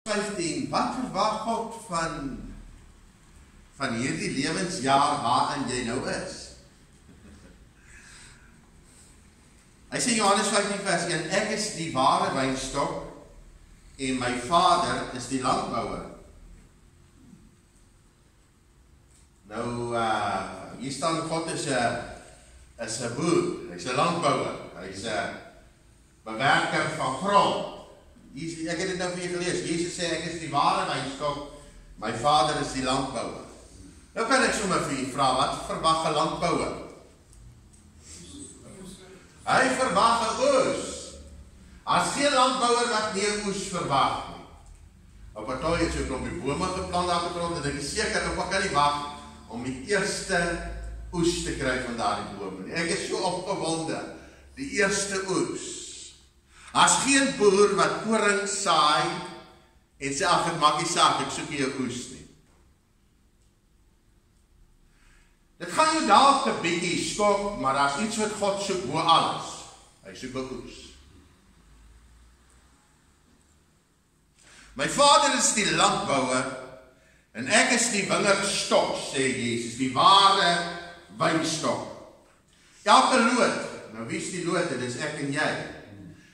15, wat verwag God van hierdie lewensjaar waarin jy nou is? Hy sê in Johannes 15 vers 1, ek is die ware wynstok en my Vader is die landbouer. Nou, hier staan God is 'n boer, hy's 'n landbouer, hy's 'n bewerker van grond. Ek het dit nou vir julle gelees, Jesus sê ek is die ware wynstok, my Vader is die landbouer. Nou kan ek sommer vir julle vra, wat verwag 'n landbouer? Hy verwag 'n oes. As geen landbouer wat nie 'n oes verwag nie. Op 'n tyd het jy 'n klompie bome geplant daar gegrond en ek is seker op kan nie wag om die eerste oes te kry van daardie bome nie. Ek is so opgewonde, die eerste oes. As geen boer wat koring saai en sê ag ek maak nie saak, ek soek nie 'n oes nie. Dit gaan jou dalk 'n bietjie skok, maar daar's iets wat God soek bo alles. Hy soek 'n oes. My Vader is die landbouer en ek is die wingerdstok, sê Jesus, die ware wynstok. Elke loot, nou wie is die loot? Dit is ek en jy.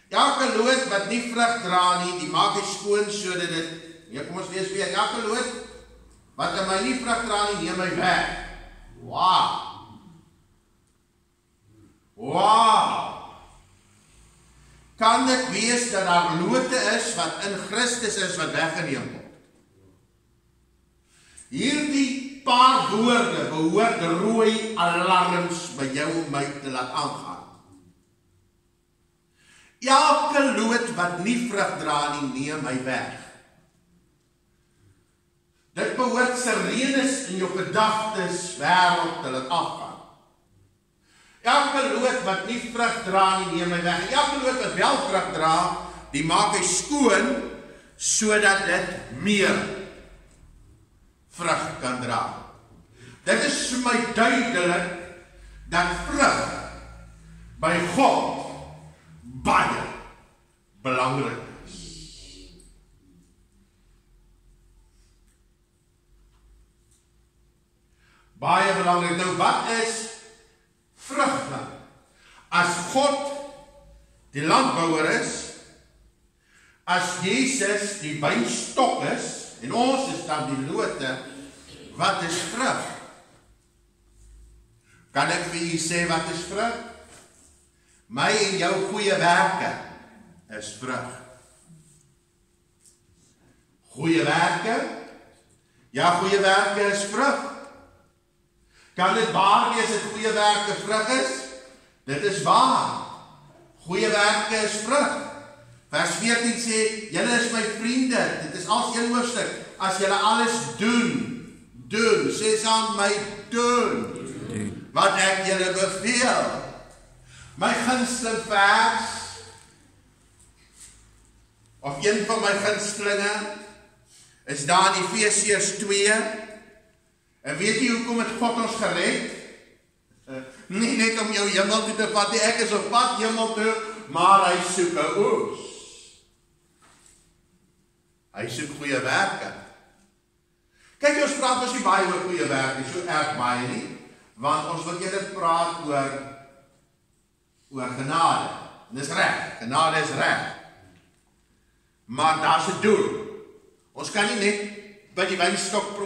Elke loot wat nie vrug dra nie, die maak hy skoon sodat dit, ja, kom ons lees weer, elke loot wat aan my nie vrug dra nie, neem my weg. Wow! Wow! Kan dit wees dat daar lote is wat in Christus is wat weggeneem word? Hierdie paar woorde behoort rooi alarms by jou en my te laat aangaan. Elke loot wat nie vrug dra nie, neem my weg. Dit behoort sirenes in jou gedagtes wêreld te laat afgaan. Elke loot wat nie vrug dra nie, neem my weg. Elke loot wat wel vrug dra, die maak hy skoon sodat dit meer vrug kan dra. Dit is vir my duidelik dat vrug by God baie belangrik is. Baie belangrik. Nou wat is vrug dan? As God die landbouer is, as Jesus die wynstok is, en ons is dan die lote, wat is vrug? Kan ek vir u sê wat is vrug? My en jou goeie werke is vrug. Goeie werke? Ja, goeie werke is vrug. Kan dit waar wees dat goeie werke vrug is? Dit is waar. Goeie werke is vrug. Vers 14 sê, julle is my vriende. Dit is als een hoofstuk. As julle alles doen, sê saam my doen, wat ek julle beveel. My gunsteling vers, of een van my gunstelinge, is daar in Efesiërs 2, en weet jy hoekom het God ons gered? Nie net om jou hemel toe te vat, nie, ek is op pad hemel toe, maar hy soek 'n oes. Hy soek goeie werke. Kyk, ons praat ons nie baie oor goeie werke, so erg baie nie, want ons wil eerder praat oor genade. En dis reg, genade is reg. Maar daar's 'n doel. Ons kan nie net by die wynstok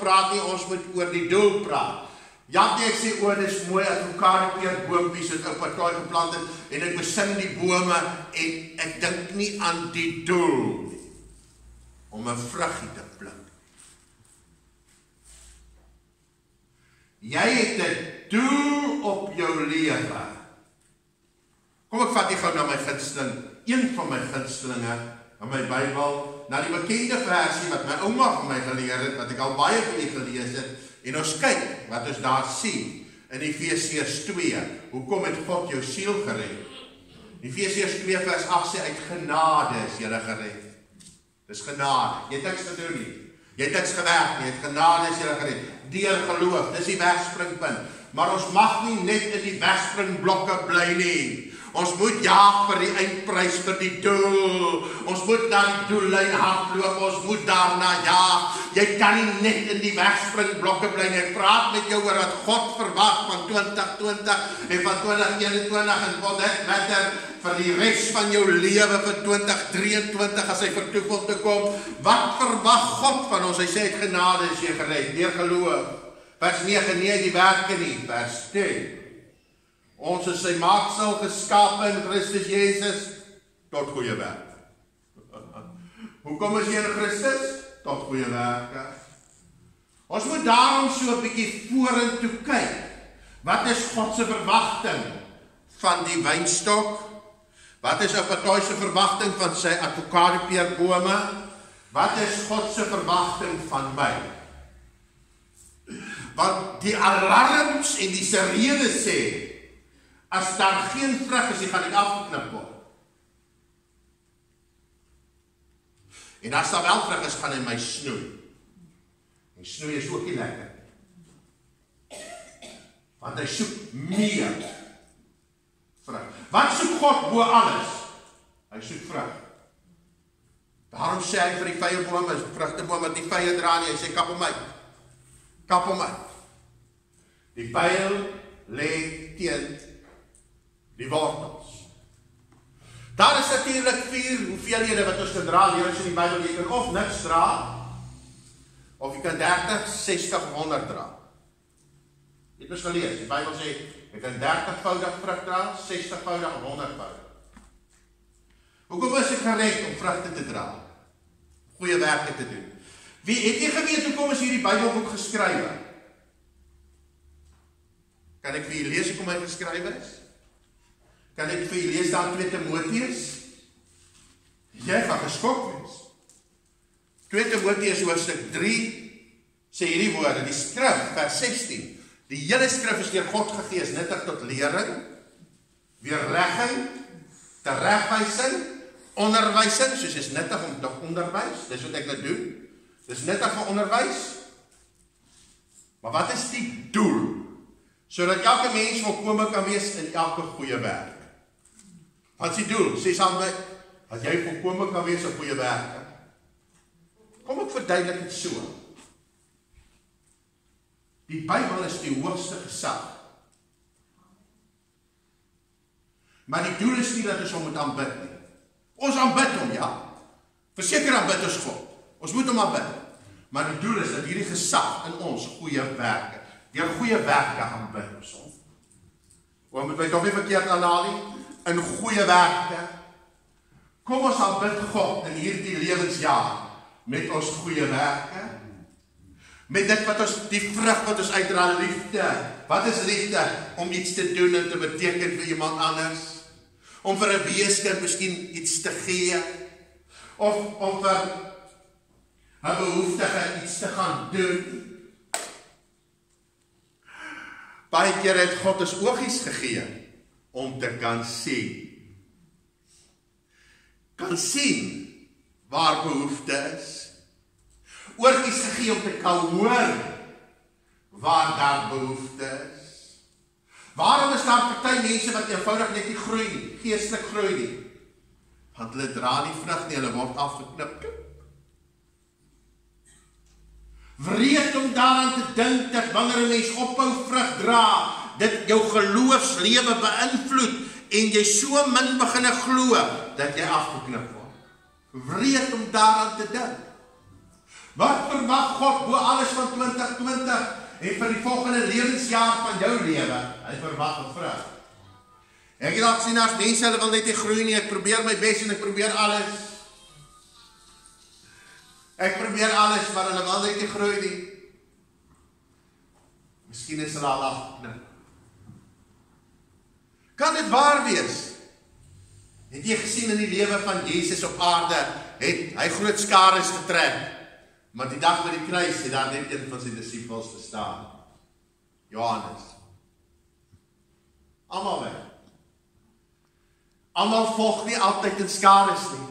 praat nie, ons moet oor die doel praat. Ja, ek sê oor dis mooi as mekaar keer boontjies wat op 'n taai geplant het en ek besing die bome en ek dink nie aan die doel nie, om 'n vruggie te pluk. Jy het 'n doel op jou lewe. Kom ek vat die gou na my gunsteling, een van my gunstelinge in my Bybel, na die bekende versie wat my ouma van my geleer het, wat ek al baie van die gelees het, en ons kyk wat ons daar sien, in Efesiërs 2, hoekom het God jou siel gered? Efesiërs 2 vers 8 sê, uit genade is julle gered. Dis genade, jy het niks gedoen nie, jy het niks gewerk nie, uit genade is julle gered, deur geloof, dis die wegspringpunt, maar ons mag nie net in die wegspringblokke bly nie, Ons moet jaag vir die eindprys, vir die doel. Ons moet na die doellyn hardloop, ons moet daarna jaag. Jy kan nie net in die wegspringblokke bly nie. Ek praat met jou oor wat God verwag van 2020 en van 2021 en wat dit matter vir die res van jou lewe vir 2023 as hy vertoef om te kom. Wat verwag God van ons? Hy sê het genade is jy gered, deur geloof. Vers 9, nie die werke nie. Vers 10. Ons is sy maaksel geskape in Christus Jesus tot goeie werke. Hoekom is jy in Christus? Tot goeie werke. Ons moet daarom so 'n bietjie vorentoe kyk. Wat is God se verwagting van die wynstok? Wat is op Paulus se verwagting van sy avokadopeerbome? Wat is God se verwagting van my? Want die alarms en die sirene sê, as daar geen vrug is, gaan dit afgeknip word. En as daar wel vrug is, gaan hy my snoei. En snoei is ook nie lekker. Want hy soek meer vrug. Wat soek God bo alles? Hy soek vrug. Daarom sê hy vir die vyebome, vrugtebome wat die vye dra nie, hy sê kap hom uit. Kap hom uit. Die pyl lê teen die wortels. Daar is natuurlik 4 hoeveelhede wat ons kan dra. Leer ons in die Bybel, jy kan of niks dra, of jy kan 30, 60, 100 dra. Jy het ons gelees, die Bybel sê, jy kan 30voudig vrug dra, 60voudig, 100voudig. Hoekom is ek gered om vrugte te dra? Goeie werke te doen. Wie het jy geweet hoekom is hierdie Bybelboek geskrywe? Kan ek vir julle lees hoekom hy geskrywe is? Kan ek vir julle lees daar 2 Timoteus? Jy gaan geskok wees. 2 Timoteus hoofstuk 3 sê hierdie woorde, die skrif, vers 16. Die hele skrif is deur God gegee, is nuttig tot lering, weerlegging, teregwysing, onderwysing, soos is nuttig om te onderwys, dis wat ek nou doen. Dis nuttig vir onderwys. Maar wat is die doel? Sodat elke mens volkome kan wees in elke goeie werk. Wat is die doel? Sê saam met, dat jy volkome kan wees in goeie werke. Kom ek verduidelik het so. Die Bybel is die hoogste gesag. Maar die doel is nie dat ons hom moet aanbid nie. Ons aanbid hom, ja. Verseker aanbid ons God. Ons moet hom aanbid. Maar die doel is dat hierdie gesag in ons goeie werke, deur goeie werke aanbid ons hom. Wat moet my toch nie verkeerd aanhaal nie? In goeie werke. Kom ons aanbid God in hierdie lewensjaar met ons goeie werke. Met dit wat ons, die vrug wat ons uitdra, liefde. Wat is liefde? Om iets te doen en te beteken vir iemand anders. Om vir 'n weeskind miskien iets te gee. Of vir 'n behoeftige iets te gaan doen. Baie keer het God ons oogies gegee om te kan sien. Kan sien waar behoefte is. Oortjies gegee om te kan hoor waar daar behoefte is. Waarom is daar party mense wat eenvoudig net nie groei nie, geestelik groei nie? Want hulle dra nie vrug nie, hulle word afgeknip. Wreed om daaraan te dink dat wanneer 'n mens ophou vrug dra, dit jou geloofslewe beïnvloed en jy so min begin glo dat jy afgeknip word. Wreed om daaraan te dink. Wat verwag God bo alles van 2020 en vir die volgende lewensjaar van jou lewe? Hy verwag 'n vrug. Ek het al gesien as mense hulle wil net nie groei nie, ek probeer my bes en ek probeer alles. Ek probeer alles, maar hulle wil net nie groei nie. Miskien is hulle al afgeknip. Kan dit waar wees? Het jy gesien in die lewe van Jesus op aarde, het hy groot skares getrek, maar die dag by die kruis het daar net een van sy disippels gestaan. Johannes. Almal weg. Almal volg nie altyd in skares nie.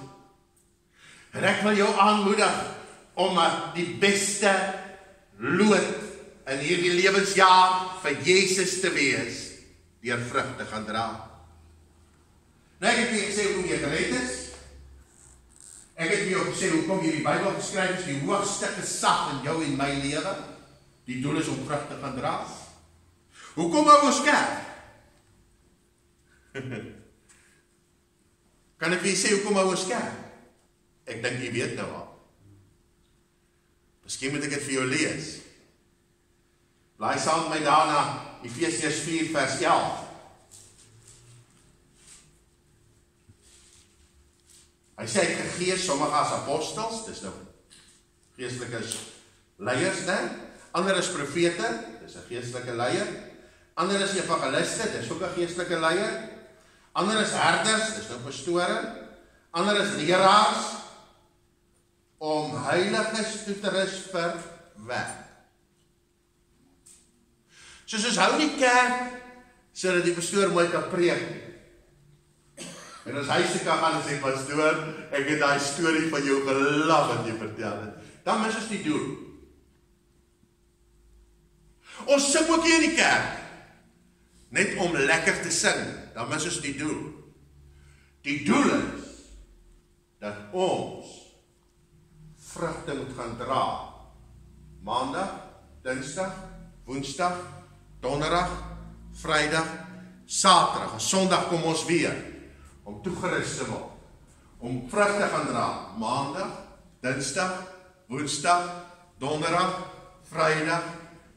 En ek wil jou aanmoedig om die beste lood in hierdie lewensjaar vir Jesus te wees, deur vrug te gaan dra. Nou, ek het vir jou gesê hoekom jy gered is. Ek het vir jou gesê hoekom jy die Bybel geskryf is, die hoogste gesag in jou en my lewe. Die doel is om vrug te gaan dra. Hoekom hou ons kerk? Kan ek vir jy sê hoekom hou ons kerk? Ek dink jy weet nou al. Miskien moet ek dit vir jou lees. Blaai saam met my daarna Efesiërs 4 vers 11. Hy sê ek gegee sommige as apostels, dis nou geestelike leiers, né? Ander is profete, dis 'n geestelike leier. Ander is evangeliste, dis ook 'n geestelike leier. Ander is herders, dis nou pastore. Ander is leraars om heiliges toe te rus vir werk. Soos ons hou die kerk sodat die pastoor mooi kan preek. En as hy se kan gaan en sê, pastoor, ek het daai storie van jou gelag wat jy vertel het. Dan mis ons die doel. Ons sing ook hier in die kerk, net om lekker te sing. Dan mis ons die doel. Die doel is, dat ons vrugte moet gaan dra. Maandag, Dinsdag, Woensdag, Donderdag, Vrydag, Saterdag, en Sondag kom ons weer. Om toegerus te word, om vrug te gaan dra, Maandag, Dinsdag, Woensdag, Donderdag, Vrydag,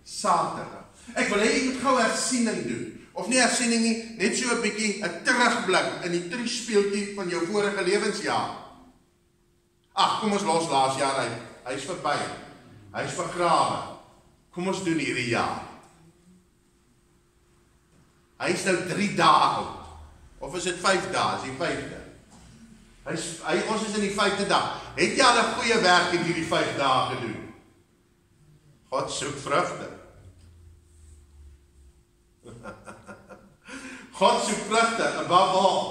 Saterdag. Ek wil hê jy moet gou hersiening doen, of nie hersiening nie, net so 'n bietjie 'n terugblik in die triespeeltjie van jou vorige lewensjaar. Ag, kom ons los laas jaar uit, hy is verby, hy is begrawe, kom ons doen hierdie jaar. Hy is nou 3 dae oud. Of is dit 5 dae, is die 5de. Ons is in die 5de dag. Het jy al 'n goeie werk in hierdie 5 dae gedoen? God soek vrugte. God soek vrugte, above all.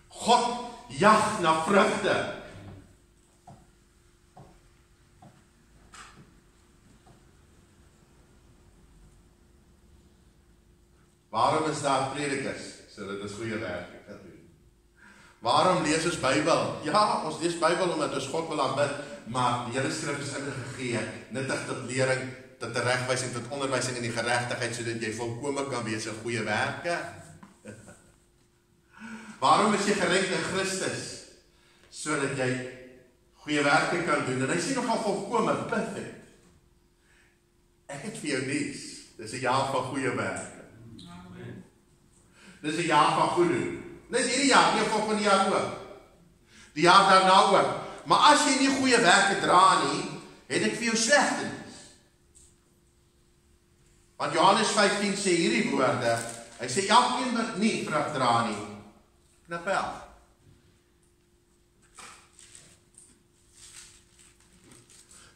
God jag na vrugte. Waarom is daar predikers? Sodat ons goeie werk kan doen. Waarom lees ons Bybel? Ja, ons lees Bybel omdat ons God wil aanbid, maar die hele skrif is ingegee, nuttig tot lering, tot teregwysing, tot onderwysing in die geregtigheid, sodat jy volkome kan wees in goeie werke. Waarom is jy gered in Christus? Sodat jy goeie werke kan doen. En hy sê nogal volkome, perfect. Ek het vir jou nuus. Dis 'n jaar van goeie werke. Dis 'n jaar van goed doen. Dis hierdie jaar, nie volgende jaar ook. Die jaar daarna ook. Maar as jy nie goeie werke dra nie, het ek vir jou slegte nuus. Want Johannes 15 sê hierdie woorde. Hy sê elkeen wat nie vrug dra nie, knip af.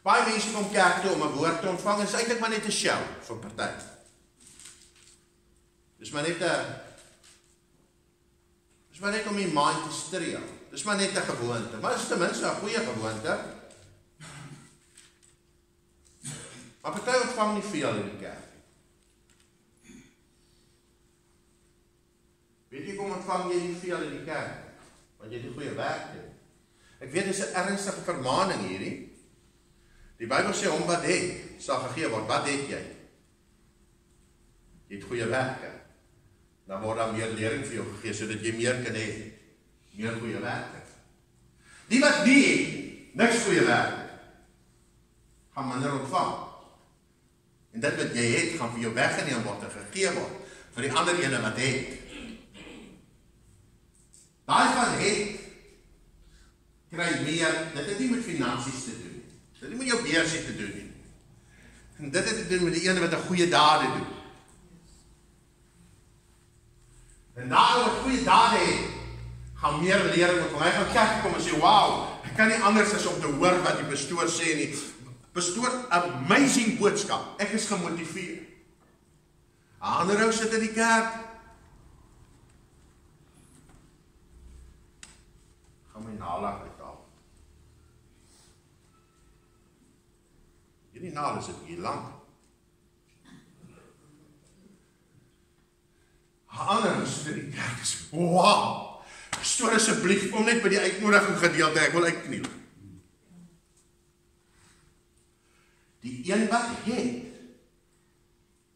Baie mense kom kerk toe om 'n woord te ontvang, is eintlik maar net 'n show vir party. Dis maar net om die mind te streel. Dis maar net 'n gewoonte, maar is ten minste 'n goeie gewoonte. Maar party ontvang nie veel in die kerk. Weet jy kom ontvang jy nie veel in die kerk? Want jy die goeie werk doen. Ek weet dis 'n ernstige vermaaning hierdie. Die Bybel sê hom wat het, sal gegee word. Wat het jy? Jy het goeie werke. Dan word daar meer lering vir jou gegee, sodat jy meer kan hê. Meer goeie werke. Die wat nie het, niks goeie werke, gaan minder ontvang. En dit wat jy het, gaan vir jou weggeneem word en gegee word, vir die ander ene wat het. Daai van het, kry meer, dit het nie met finansies te doen. Dit het nie met jou beursie te doen nie. En dit het te doen met die ene wat 'n goeie dade doen. En daar wat goeie dade het, gaan meer lering ontvang. Hy gaan kerk kom en sê, wow, ek kan nie anders as om te hoor wat die pastoor sê nie. Pastoor, amazing boodskap. Ek is gemotiveer. 'n Ander ou sit in die kerk. Gaan my nalag betaal. Hierdie naal is dit hier lank. 'n Ander ou sit in die kerk. Wow. Stoor asseblief, kom net by die uitnodiging gedeelte, ek wil uitkniel. Die een wat het,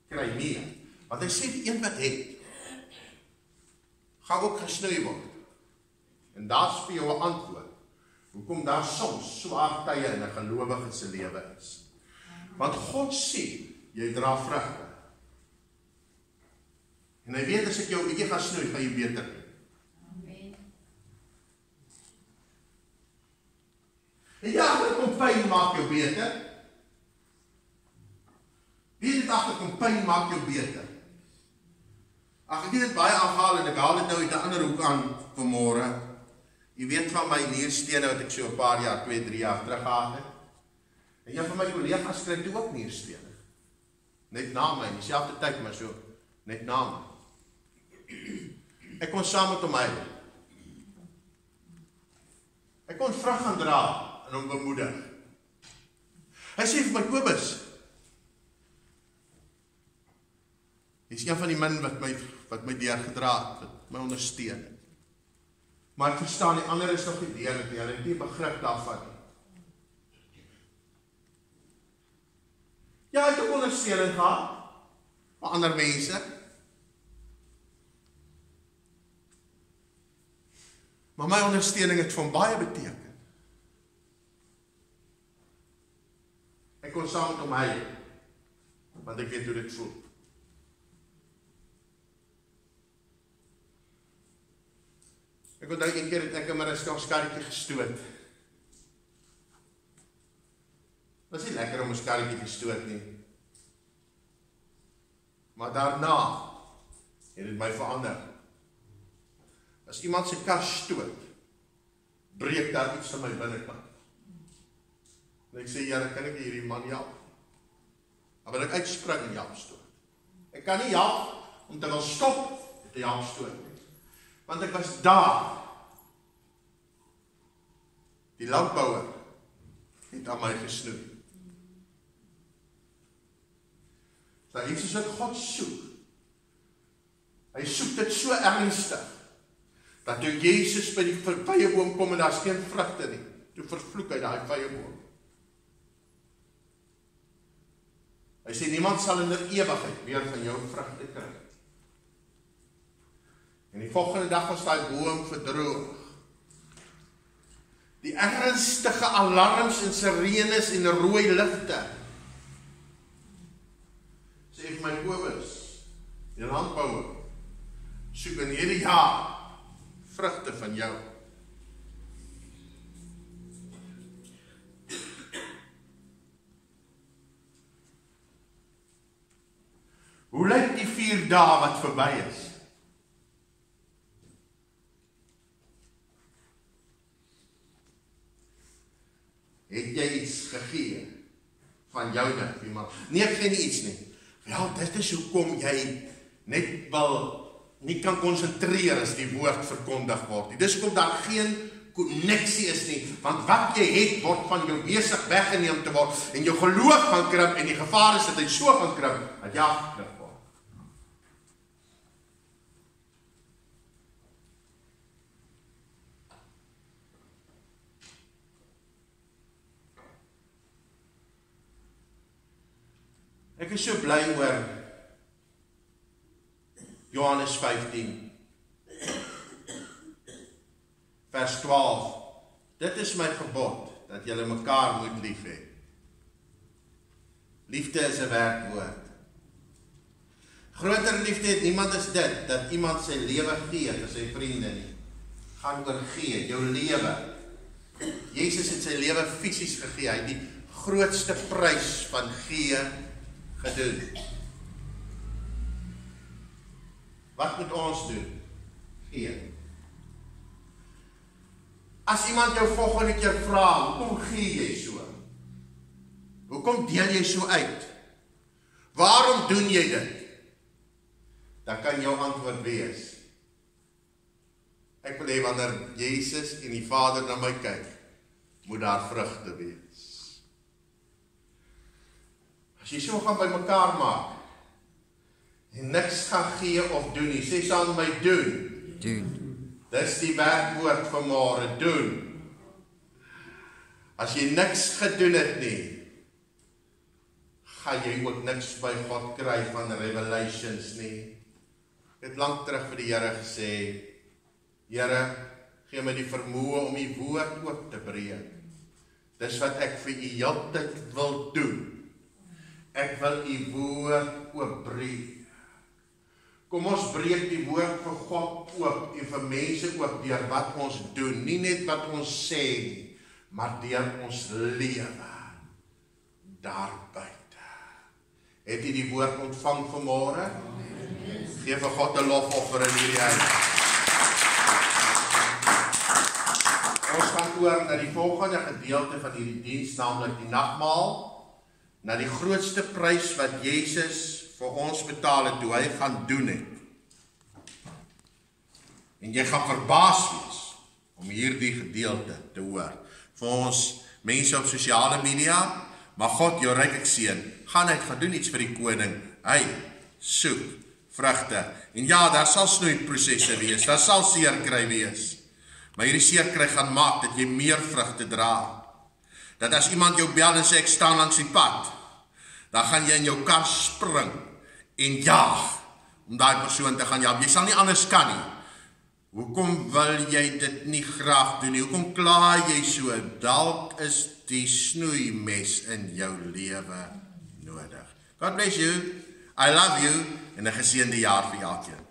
kry meer. Want hy sê die een wat het, gaan ook gesnoei word. En daar is vir jou 'n antwoord. Hoekom daar soms swaar tye in 'n gelowige se lewe is. Want God sê, jy dra vrugte. En hy weet as ek jou 'n bietjie gaan snoei, gaan jy beter doen. Amen. En ja, agterkom pyn maak jou beter. Weet dit agterkom pyn maak jou beter. Ag, ek het dit baie aangehaal en ek haal dit nou uit 'n ander hoek aan vanmôre. Jy weet van my nierstene wat ek so 'n paar jaar, 2, 3 jaar terug gehad het. En een van my kollegas kry toe ook nierstene. Net na my, dieselfde tyd maar so, net na my. Ek kon saam met hom huil. Ek kon vrug gaan dra en hom bemoedig. Hy sê vir my, Kobus, hy is een van die min wat my deurgedra het, wat my ondersteun het. Maar ek verstaan, die ander is nog nie deurlik nie, hulle het nie begrip daarvan nie. Ja, ek het ook ondersteuning gehad, maar ander mense. Maar my ondersteuning het van baie beteken. Ek kon saam met hom huil, want ek weet hoe dit voel. Ek onthou een keer het ek in my skarretjie gestoot. Was nie lekker om 'n skarretjie gestoot nie. Maar daarna het dit my verander. As iemand sy kar stoot, breek daar iets in my binnekant. En ek sê, Here, kan ek hierdie man help? Dan wil ek uitspring en help stoot. Ek kan nie help om te wil stop en te help stoot nie. Want ek was daar. Die landbouer het aan my gesnoei. Dat iets is wat God soek. Hy soek dit so ernstig, dat toe Jezus by die vyeboom kom en daar is geen vrugte nie, toe vervloek hy daai vyeboom. Hy sê, niemand sal in die ewigheid meer van jou vrugte kry. En die volgende dag was daai boom verdroog. Die ernstige alarms en sirenes en rooi ligte. Sê vir my, Kobus, die landbouer, soek in hierdie jaar vrugte van jou. Hoe lyk die 4 dae wat verby is? Het jy iets gegee van jou net iemand? Nee, ek gee nie iets nie. Ja, dit is hoekom jy net wil nie kan konsentreer as die woord verkondig word nie. Dis hoekom daar geen konneksie is nie, want wat jy het word van jou besig weggeneem te word en jou geloof gaan krimp en die gevaar is dat hy so gaan krimp dat jy afgeknip word. Ek is so bly oor Johannes 15 vers 12. Dit is my gebod, dat julle mekaar moet lief hê. Liefde is 'n werkwoord. Groter liefde het niemand as dit, dat iemand sy lewe gee vir sy vriende nie. Gaan oor gee, jou lewe. Jezus het sy lewe fisies gegee, hy het die grootste prys van gee gedoen. Wat moet ons doen? Gee. As iemand jou volgende keer vra, hoekom gee jy so? Hoekom deel jy so uit? Waarom doen jy dit? Dan kan jou antwoord wees. Ek wil hê wanneer Jezus en die Vader na my kyk, moet daar vrugte wees. As jy so gaan by mekaar maak, en niks gaan gee of doen nie, sê saam my doen. Dis die werkwoord van môre, doen. As jy niks gedoen het nie, gaan jy ook niks by God kry van Revelations nie. Ek het lank terug vir die Here gesê, Here, gee my die vermoë om die woord oop te breek. Dis wat ek vir u heeltyd wil doen. Ek wil u woord oopbreek. Kom ons breek die woord vir God oop en vir mense oop deur wat ons doen. Nie net wat ons sê nie, maar deur ons lewe. Daar buite. Het u die woord ontvang vanmôre? Geef vir God 'n lofoffer in hierdie huis. Ons gaan oor na die volgende gedeelte van hierdie diens, naamlik die nagmaal, na die grootste prys wat Jesus vir ons betaal het, toe hy gaan doen het. En jy gaan verbaas wees om hierdie gedeelte te hoor. Vir ons mense op sosiale media, maar God jou ryk seën, gaan doen iets vir die koning. Hy soek vrugte. En ja, daar sal snoeiprosesse wees, daar sal seerkry wees. Maar hierdie seerkry gaan maak dat jy meer vrugte dra. Dat as iemand jou bel en sê ek staan langs die pad, dan gaan jy in jou kar spring en jaag om daai persoon te gaan jaag. Jy sal nie anders kan nie. Hoekom wil jy dit nie graag doen nie? Hoekom kla jy so? Dalk is die snoeimes in jou lewe nodig. God bless you. I love you en 'n geseënde jaar vir elkeen.